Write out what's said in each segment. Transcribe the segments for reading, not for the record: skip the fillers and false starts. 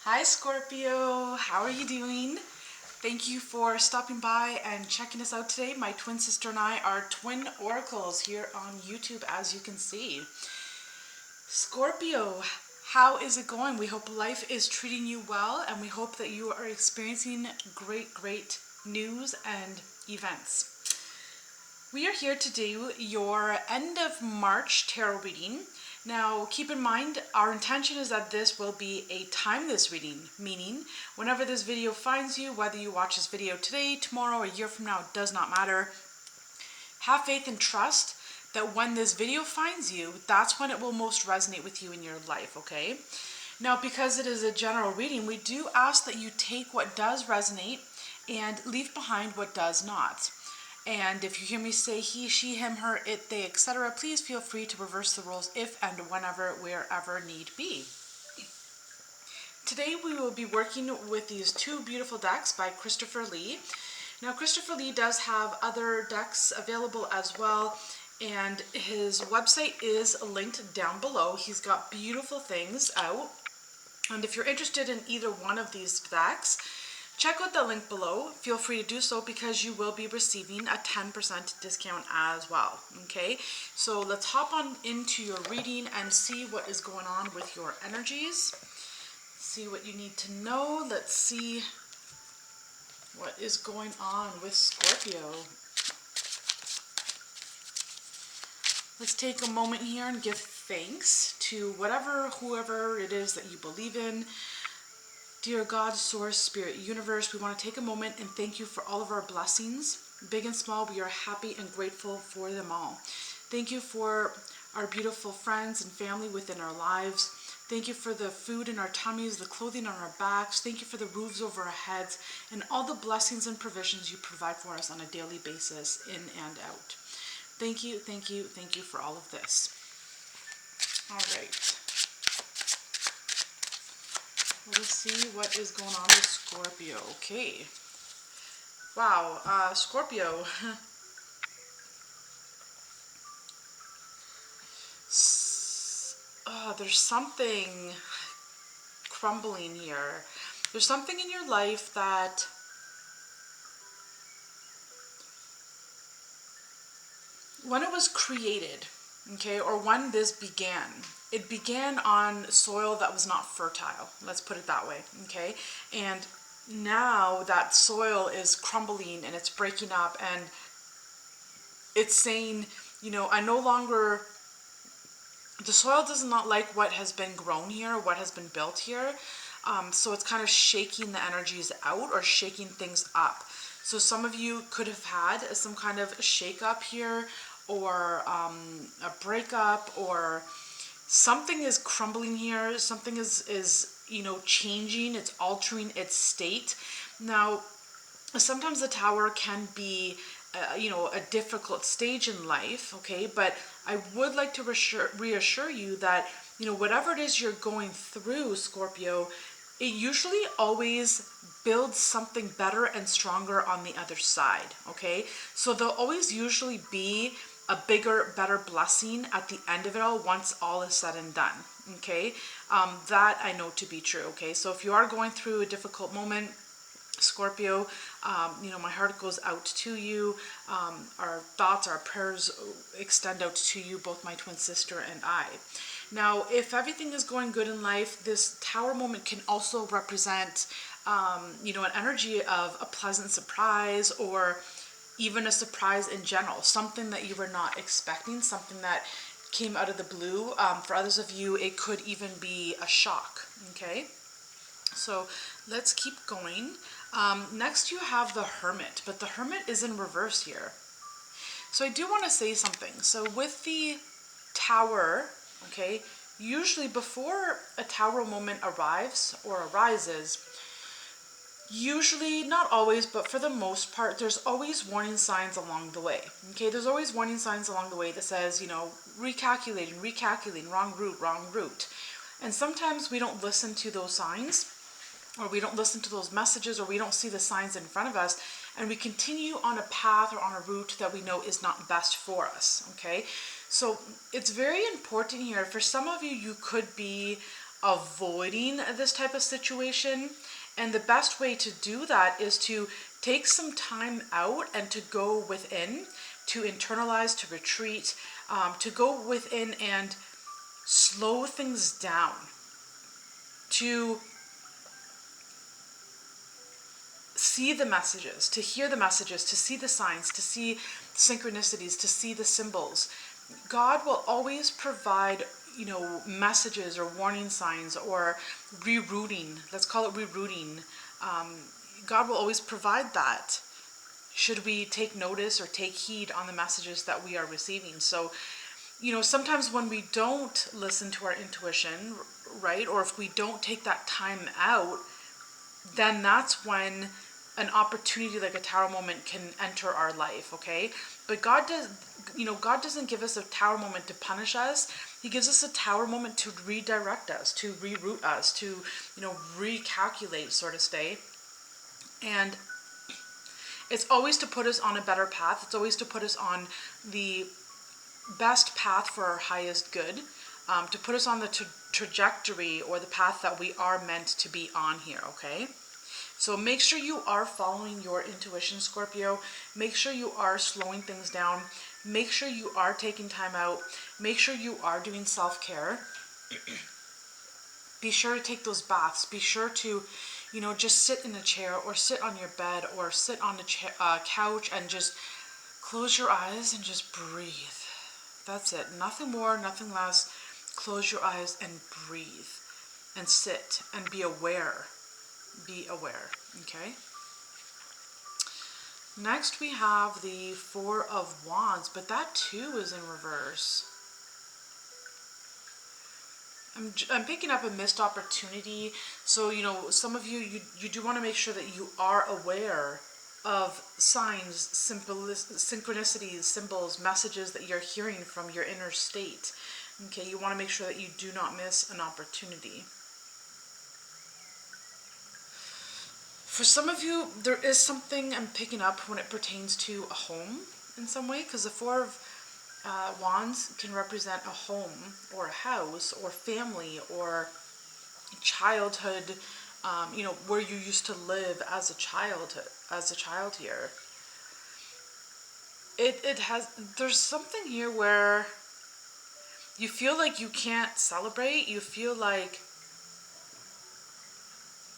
Hi Scorpio, how are you doing? Thank you for stopping by and checking us out today. My twin sister and I are twin oracles here on YouTube, as you can see. Scorpio, how is it going? We hope life is treating you well, and we hope that you are experiencing great news and events. We are here to do your end of March tarot reading. Now, keep in mind, our intention is that this will be a timeless reading, meaning whenever this video finds you, whether you watch this video today, tomorrow, or a year from now, it does not matter. Have faith and trust that when this video finds you, that's when it will most resonate with you in your life, okay? Now, because it is a general reading, we do ask that you take what does resonate and leave behind what does not. And if you hear me say he, she, him, her, it, they, etc., please feel free to reverse the roles if and whenever, wherever need be. Today we will be working with these two beautiful decks by Christopher Lee. Now, Christopher Lee does have other decks available as well, and his website is linked down below. He's got beautiful things out. And if you're interested in either one of these decks, check out the link below. Feel free to do so because you will be receiving a 10% discount as well. Okay, so let's hop on into your reading and see what is going on with your energies. See what you need to know. Let's see what is going on with Scorpio. Let's take a moment here and give thanks to whoever it is that you believe in. Dear God, Source, Spirit, Universe, we want to take a moment and thank you for all of our blessings. Big and small, we are happy and grateful for them all. Thank you for our beautiful friends and family within our lives. Thank you for the food in our tummies, the clothing on our backs. Thank you for the roofs over our heads and all the blessings and provisions you provide for us on a daily basis, in and out. Thank you, thank you, thank you for all of this. All right. Let us see what is going on with Scorpio. Okay. Wow, Scorpio. There's something crumbling here. There's something in your life that when it was created, okay, or when this began, it began on soil that was not fertile. Let's put it that way, okay? And now that soil is crumbling and it's breaking up and it's saying, you know, the soil does not like what has been grown here, what has been built here. So it's kind of shaking the energies out or shaking things up. So some of you could have had some kind of shake up here, or a breakup, or something is crumbling here. Something is changing. It's altering its state. Now, sometimes the tower can be a difficult stage in life, okay, but I would like to reassure you that whatever it is you're going through, Scorpio, it usually always builds something better and stronger on the other side, okay? So there'll always usually be a bigger, better blessing at the end of it all once all is said and done, okay? That I know to be true, okay? So if you are going through a difficult moment, Scorpio, my heart goes out to you. Our thoughts, our prayers extend out to you, both my twin sister and I. Now, if everything is going good in life, this tower moment can also represent, an energy of a pleasant surprise, or even a surprise in general, something that you were not expecting, something that came out of the blue. For others of you, it could even be a shock, okay? So let's keep going. Next you have the Hermit, but the Hermit is in reverse here. So I do want to say something. So with the Tower, okay, usually before a Tower moment arrives or arises, usually, not always, but for the most part, there's always warning signs along the way. Okay, there's always warning signs along the way that says, recalculating, wrong route. And sometimes we don't listen to those signs, or we don't listen to those messages, or we don't see the signs in front of us, and we continue on a path or on a route that we know is not best for us, okay? So it's very important here. For some of you, you could be avoiding this type of situation. And the best way to do that is to take some time out and to go within, to internalize, to retreat, to go within and slow things down, to see the messages, to hear the messages, to see the signs, to see the synchronicities, to see the symbols. God will always provide, messages or warning signs or rerouting. Let's call it rerouting. God will always provide that, should we take notice or take heed on the messages that we are receiving. So, sometimes when we don't listen to our intuition, right, or if we don't take that time out, then that's when an opportunity like a tower moment can enter our life, okay? But God doesn't give us a tower moment to punish us. He gives us a tower moment to redirect us, to reroute us, to, recalculate, sort of say. And it's always to put us on a better path. It's always to put us on the best path for our highest good, to put us on the trajectory or the path that we are meant to be on here, okay? So make sure you are following your intuition, Scorpio. Make sure you are slowing things down. Make sure you are taking time out. Make sure you are doing self-care. Be sure to take those baths. Be sure to, just sit in a chair or sit on your bed or sit on a couch and just close your eyes and just breathe. That's it. Nothing more, nothing less. Close your eyes and breathe and sit and be aware. Be aware, okay? Next we have the Four of Wands, but that too is in reverse. I'm picking up a missed opportunity. So, some of you do want to make sure that you are aware of signs, synchronicities, symbols, messages that you're hearing from your inner state. Okay, you want to make sure that you do not miss an opportunity. For some of you, there is something I'm picking up when it pertains to a home in some way, because the Four of Wands can represent a home or a house or family or childhood, where you used to live as a child here. There's something here where you feel like you can't celebrate, you feel like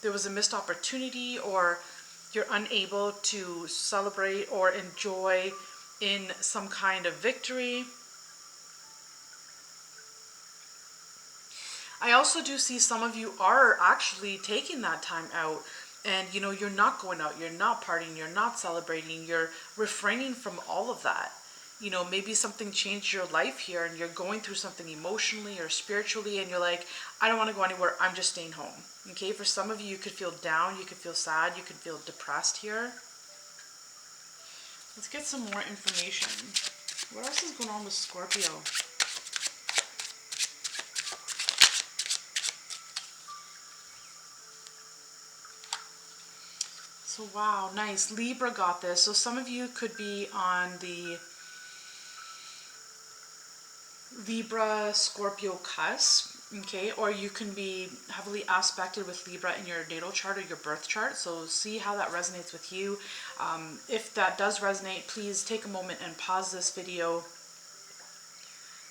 there was a missed opportunity, or you're unable to celebrate or enjoy in some kind of victory. I also do see some of you are actually taking that time out, and you're not going out, you're not partying, you're not celebrating, you're refraining from all of that. Maybe something changed your life here and you're going through something emotionally or spiritually and you're like, I don't want to go anywhere, I'm just staying home. Okay, for some of you, you could feel down, you could feel sad, you could feel depressed here. Let's get some more information. What else is going on with Scorpio? So wow, nice. Libra got this. So some of you could be on the Libra Scorpio cusp, okay, or you can be heavily aspected with Libra in your natal chart or your birth chart. So see how that resonates with you. If that does resonate, please take a moment and pause this video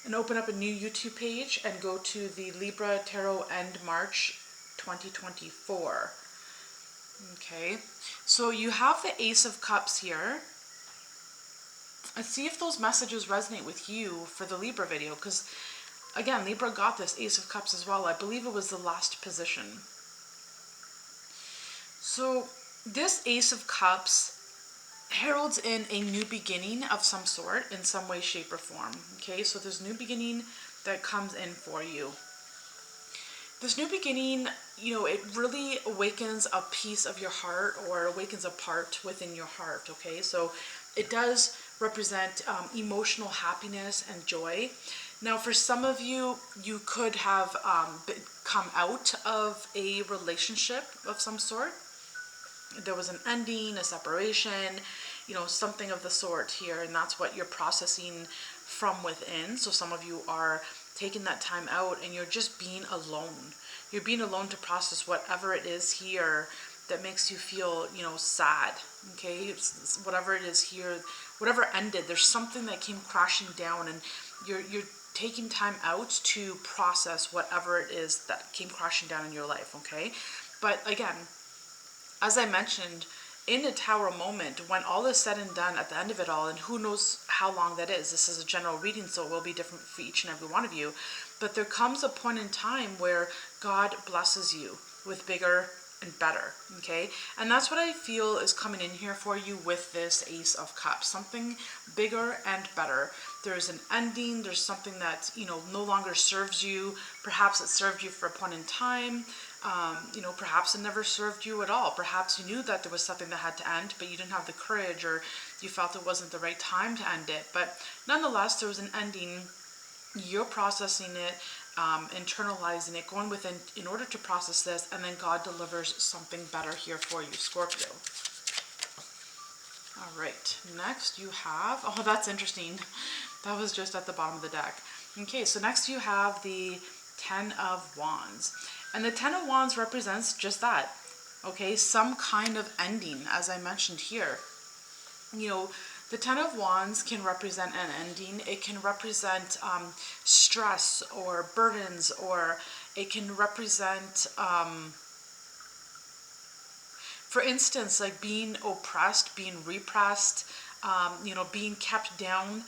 and open up a new YouTube page and go to the Libra Tarot End March 2024. Okay, so you have the Ace of Cups here. And see if those messages resonate with you for the Libra video, because again, Libra got this Ace of Cups as well. I believe it was the last position. So this Ace of Cups heralds in a new beginning of some sort, in some way, shape, or form. Okay, so there's new beginning that comes in for you. This new beginning, it really awakens a piece of your heart, or awakens a part within your heart, okay? So it does represent emotional happiness and joy. Now, for some of you, you could have come out of a relationship of some sort. There was an ending, a separation, something of the sort here, and that's what you're processing from within. So some of you are taking that time out and you're just being alone. You're being alone to process whatever it is here that makes you feel, sad. Okay, it's whatever it is here, whatever ended. There's something that came crashing down, and you're taking time out to process whatever it is that came crashing down in your life. Okay, but again, as I mentioned, in a Tower moment, when all is said and done at the end of it all, and who knows how long that is, this is a general reading, so it will be different for each and every one of you, but there comes a point in time where God blesses you with bigger and better, okay? And that's what I feel is coming in here for you with this Ace of Cups, something bigger and better. There's an ending, there's something that, no longer serves you. Perhaps it served you for a point in time. Perhaps it never served you at all. Perhaps you knew that there was something that had to end, but you didn't have the courage, or you felt it wasn't the right time to end it. But nonetheless, there was an ending. You're processing it, internalizing it, going within in order to process this, and then God delivers something better here for you, Scorpio. All right, next you have, oh, that's interesting. That was just at the bottom of the deck. Okay, so next you have the Ten of Wands. And the Ten of Wands represents just that, okay? Some kind of ending, as I mentioned here. The Ten of Wands can represent an ending. It can represent stress or burdens, or it can represent, for instance, like being oppressed, being repressed, being kept down.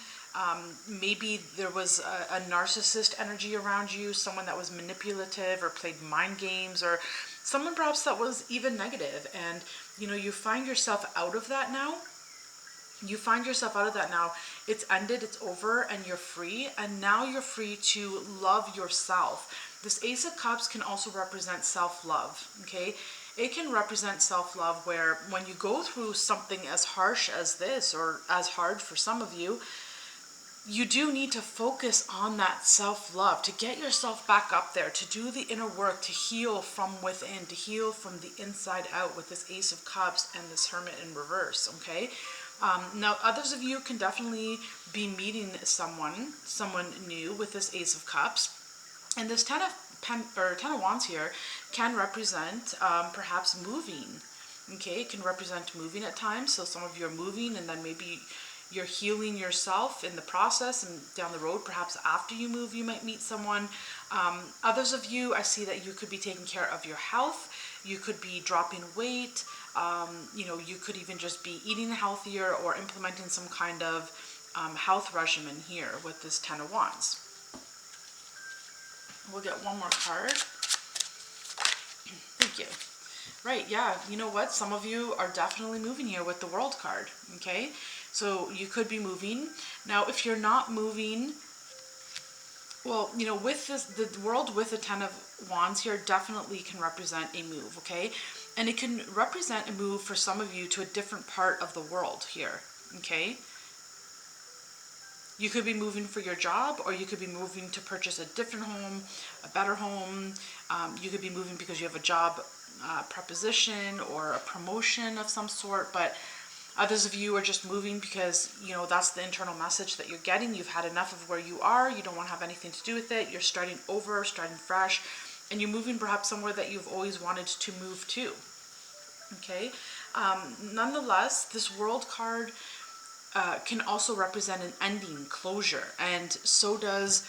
Maybe there was a narcissist energy around you, someone that was manipulative or played mind games, or someone perhaps that was even negative. And, you find yourself out of that now. It's ended, it's over, and you're free. And now you're free to love yourself. This Ace of Cups can also represent self-love, okay? It can represent self-love, where when you go through something as harsh as this, or as hard for some of you, you do need to focus on that self-love, to get yourself back up there, to do the inner work, to heal from within, to heal from the inside out with this Ace of Cups and this Hermit in reverse, okay? Now, others of you can definitely be meeting someone new with this Ace of Cups. And this Ten of Wands here can represent perhaps moving, okay? It can represent moving at times. So some of you are moving, and then maybe you're healing yourself in the process, and down the road, perhaps after you move, you might meet someone. Others of you, I see that you could be taking care of your health. You could be dropping weight. You could even just be eating healthier, or implementing some kind of health regimen here with this Ten of Wands. We'll get one more card. Thank you. Right, yeah, you know what? Some of you are definitely moving here with the World card, okay? So you could be moving. Now, if you're not moving, well, with this, the World with the Ten of Wands here definitely can represent a move, okay? And it can represent a move for some of you to a different part of the world here, okay? You could be moving for your job, or you could be moving to purchase a different home, a better home. You could be moving because you have a job proposition or a promotion of some sort, but others of you are just moving because, that's the internal message that you're getting. You've had enough of where you are. You don't want to have anything to do with it. You're starting over, starting fresh, and you're moving perhaps somewhere that you've always wanted to move to, okay? Nonetheless, this World card can also represent an ending, closure, and so does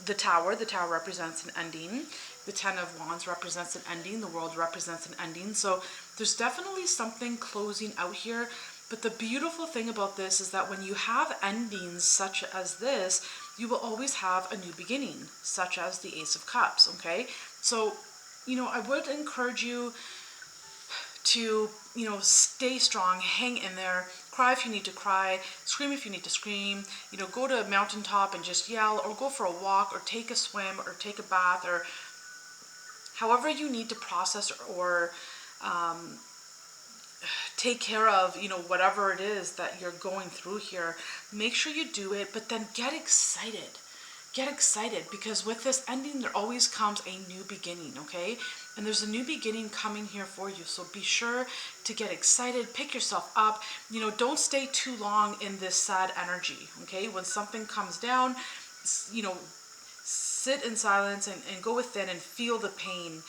the Tower. The Tower represents an ending. The Ten of Wands represents an ending. The World represents an ending. So there's definitely something closing out here. But the beautiful thing about this is that when you have endings such as this, you will always have a new beginning, such as the Ace of Cups, okay? So, I would encourage you to, stay strong, hang in there, cry if you need to cry, scream if you need to scream, go to a mountaintop and just yell, or go for a walk, or take a swim, or take a bath, or however you need to process or take care of, whatever it is that you're going through here. Make sure you do it, but then get excited. Get excited, because with this ending, there always comes a new beginning, okay? And there's a new beginning coming here for you. So be sure to get excited, pick yourself up. Don't stay too long in this sad energy, okay? When something comes down, sit in silence and go within and feel the pain.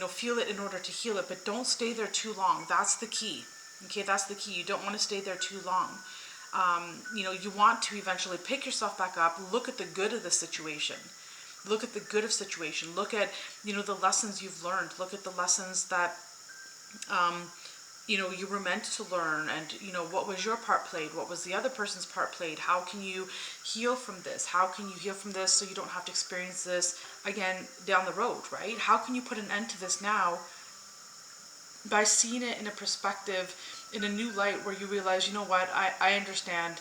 Feel it in order to heal it, but don't stay there too long. That's the key. Okay, that's the key. You don't want to stay there too long. You want to eventually pick yourself back up, look at the good of the situation. Look at the good of situation. Look at, the lessons you've learned. Look at the lessons that, you were meant to learn, and, what was your part played? What was the other person's part played? How can you heal from this? How can you heal from this so you don't have to experience this again down the road, right? How can you put an end to this now by seeing it in a perspective, in a new light, where you realize, you know what, I understand,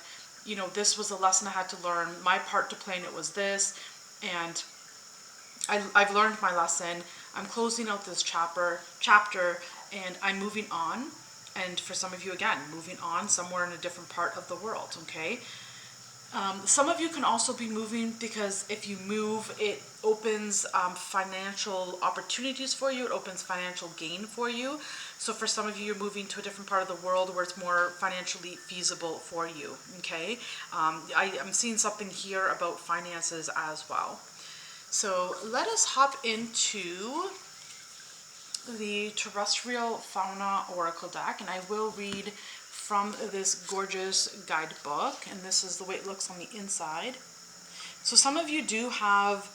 this was a lesson I had to learn. My part to play in it was this, and I've learned my lesson. I'm closing out this chapter, and I'm moving on. And for some of you, again, moving on somewhere in a different part of the world, okay? Some of you can also be moving because if you move, it opens financial opportunities for you. It opens financial gain for you. So for some of you, you're moving to a different part of the world where it's more financially feasible for you, okay? I'm seeing something here about finances as well. So let us hop into the Terrestrial Fauna Oracle deck, and I will read from this gorgeous guidebook, and this is the way it looks on the inside. So some of you do have,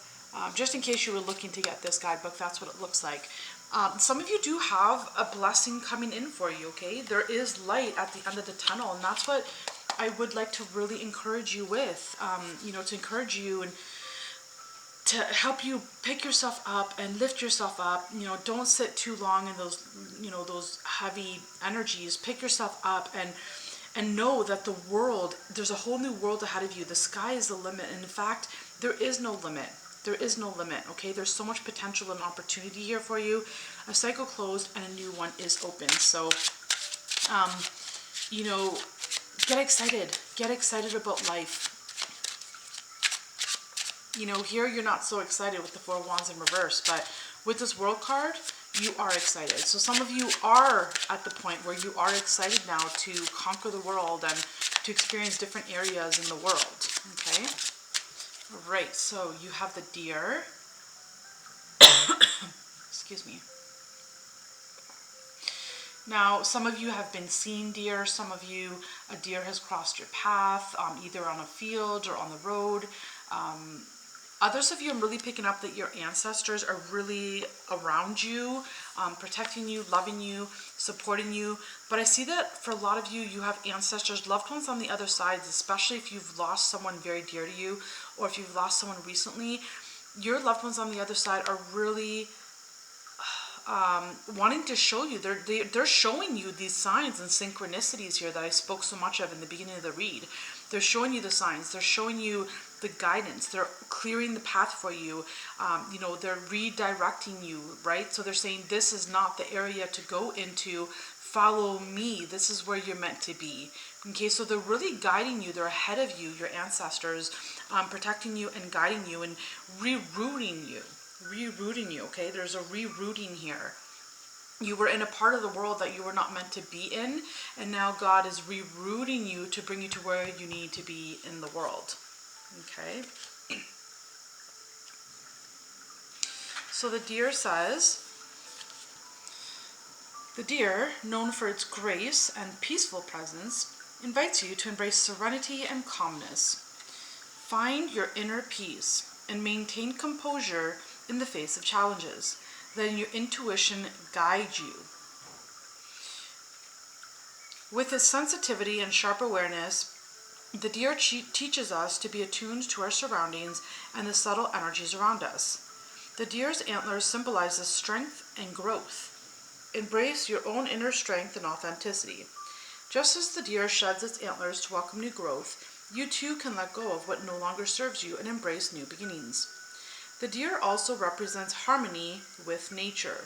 just in case you were looking to get this guidebook, that's what it looks like. Some of you do have a blessing coming in for you, okay? There is light at the end of the tunnel, and that's what I would like to really encourage you with, to encourage you and to help you pick yourself up and lift yourself up. Don't sit too long in those, those heavy energies. Pick yourself up and know that the world, there's a whole new world ahead of you. The sky is the limit. And in fact, there is no limit. There is no limit, okay? There's so much potential and opportunity here for you. A cycle closed and a new one is open. So, get excited. Get excited about life. Here you're not so excited with the Four of Wands in reverse, but with this World card, you are excited. So some of you are at the point where you are excited now to conquer the world and to experience different areas in the world, okay? All right, so you have the Deer. Excuse me. Now, some of you have been seeing deer. Some of you, a deer has crossed your path, either on a field or on the road. Others of you, I'm really picking up that your ancestors are really around you, protecting you, loving you, supporting you. But I see that for a lot of you, you have ancestors, loved ones on the other side, especially if you've lost someone very dear to you, or if you've lost someone recently. Your loved ones on the other side are really wanting to show you. They're showing you these signs and synchronicities here that I spoke so much of in the beginning of the read. They're showing you the signs. They're showing you the guidance. They're clearing the path for you. They're redirecting you, right? So they're saying, this is not the area to go into. Follow me. This is where you're meant to be. Okay, so they're really guiding you. They're ahead of you, your ancestors, protecting you and guiding you and rerouting you. Okay? There's a rerouting here. You were in a part of the world that you were not meant to be in, and now God is rerouting you to bring you to where you need to be in the world. Okay? So the Deer says, the Deer, known for its grace and peaceful presence, invites you to embrace serenity and calmness. Find your inner peace and maintain composure in the face of challenges. Then your intuition guide you. With its sensitivity and sharp awareness, the Deer teaches us to be attuned to our surroundings and the subtle energies around us. The Deer's antlers symbolize strength and growth. Embrace your own inner strength and authenticity. Just as the Deer sheds its antlers to welcome new growth, you too can let go of what no longer serves you and embrace new beginnings. The Deer also represents harmony with nature.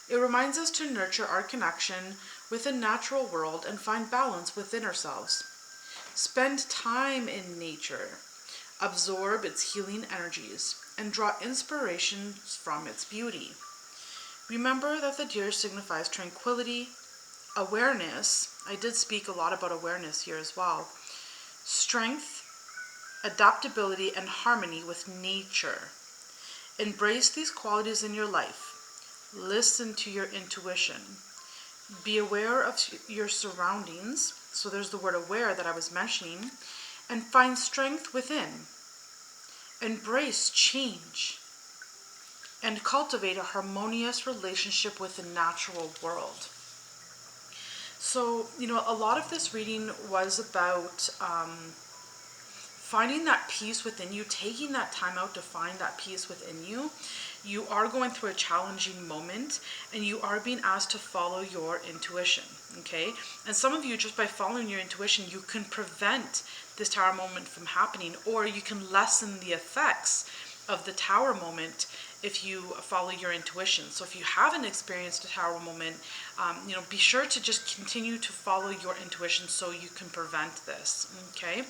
It reminds us to nurture our connection with the natural world and find balance within ourselves. Spend time in nature, absorb its healing energies, and draw inspiration from its beauty. Remember that the Deer signifies tranquility, awareness. I did speak a lot about awareness here as well. Strength, adaptability, and harmony with nature. Embrace these qualities in your life. Listen to your intuition. Be aware of your surroundings. So there's the word aware that I was mentioning. And find strength within. Embrace change. And cultivate a harmonious relationship with the natural world. So, a lot of this reading was about finding that peace within you, taking that time out to find that peace within you. You are going through a challenging moment, and you are being asked to follow your intuition, okay? And some of you, just by following your intuition, you can prevent this tower moment from happening, or you can lessen the effects of the tower moment if you follow your intuition. So if you haven't experienced a tower moment, be sure to just continue to follow your intuition so you can prevent this, okay?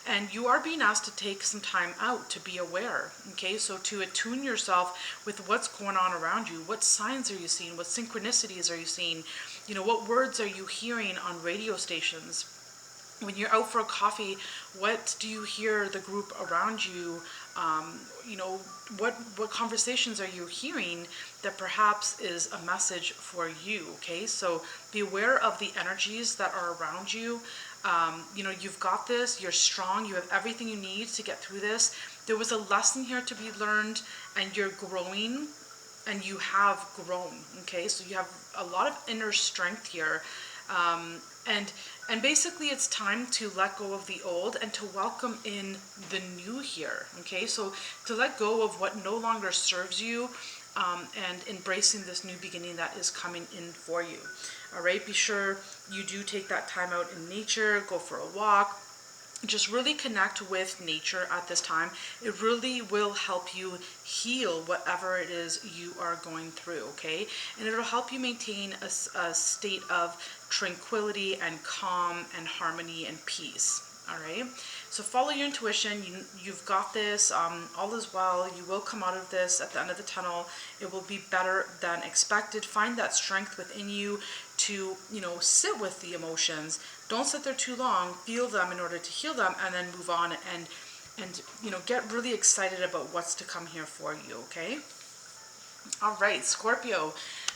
And you are being asked to take some time out to be aware, okay? So to attune yourself with what's going on around you. What signs are you seeing? What synchronicities are you seeing? What words are you hearing on radio stations? When you're out for a coffee, what do you hear the group around you? What conversations are you hearing that perhaps is a message for you? Okay, so be aware of the energies that are around you. You've got this. You're strong. You have everything you need to get through this. There was a lesson here to be learned, and you're growing, and you have grown. Okay, so you have a lot of inner strength here. And basically it's time to let go of the old and to welcome in the new here, okay? So to let go of what no longer serves you, and embracing this new beginning that is coming in for you, all right? Be sure you do take that time out in nature, go for a walk, just really connect with nature at this time. It really will help you heal whatever it is you are going through, okay? And it'll help you maintain a state of tranquility and calm and harmony and peace, all right? So follow your intuition. You've got this. All is well. You will come out of this at the end of the tunnel. It will be better than expected. Find that strength within you to, sit with the emotions. Don't sit there too long. Feel them in order to heal them, and then move on and get really excited about what's to come here for you, okay? All right, Scorpio,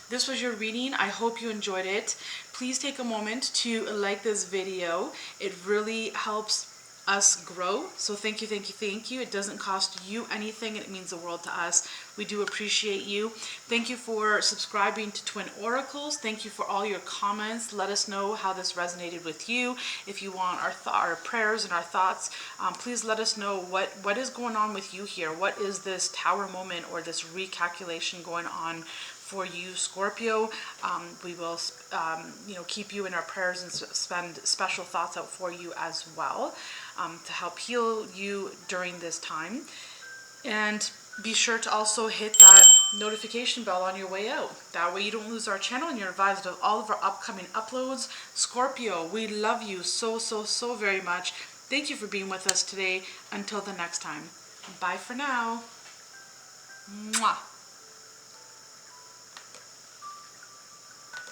this was your reading. I hope you enjoyed it. Please take a moment to like this video. It really helps us grow. So thank you, thank you, thank you. It doesn't cost you anything, and it means the world to us. We do appreciate you. Thank you for subscribing to Twin Oracles. Thank you for all your comments. Let us know how this resonated with you. If you want our prayers and our thoughts, please let us know what is going on with you here. What is this tower moment or this recalculation going on for you, Scorpio? We will keep you in our prayers and spend special thoughts out for you as well, to help heal you during this time. And be sure to also hit that notification bell on your way out. That way you don't lose our channel and you're advised of all of our upcoming uploads. Scorpio, we love you so, so, so very much. Thank you for being with us today. Until the next time. Bye for now. Mwah.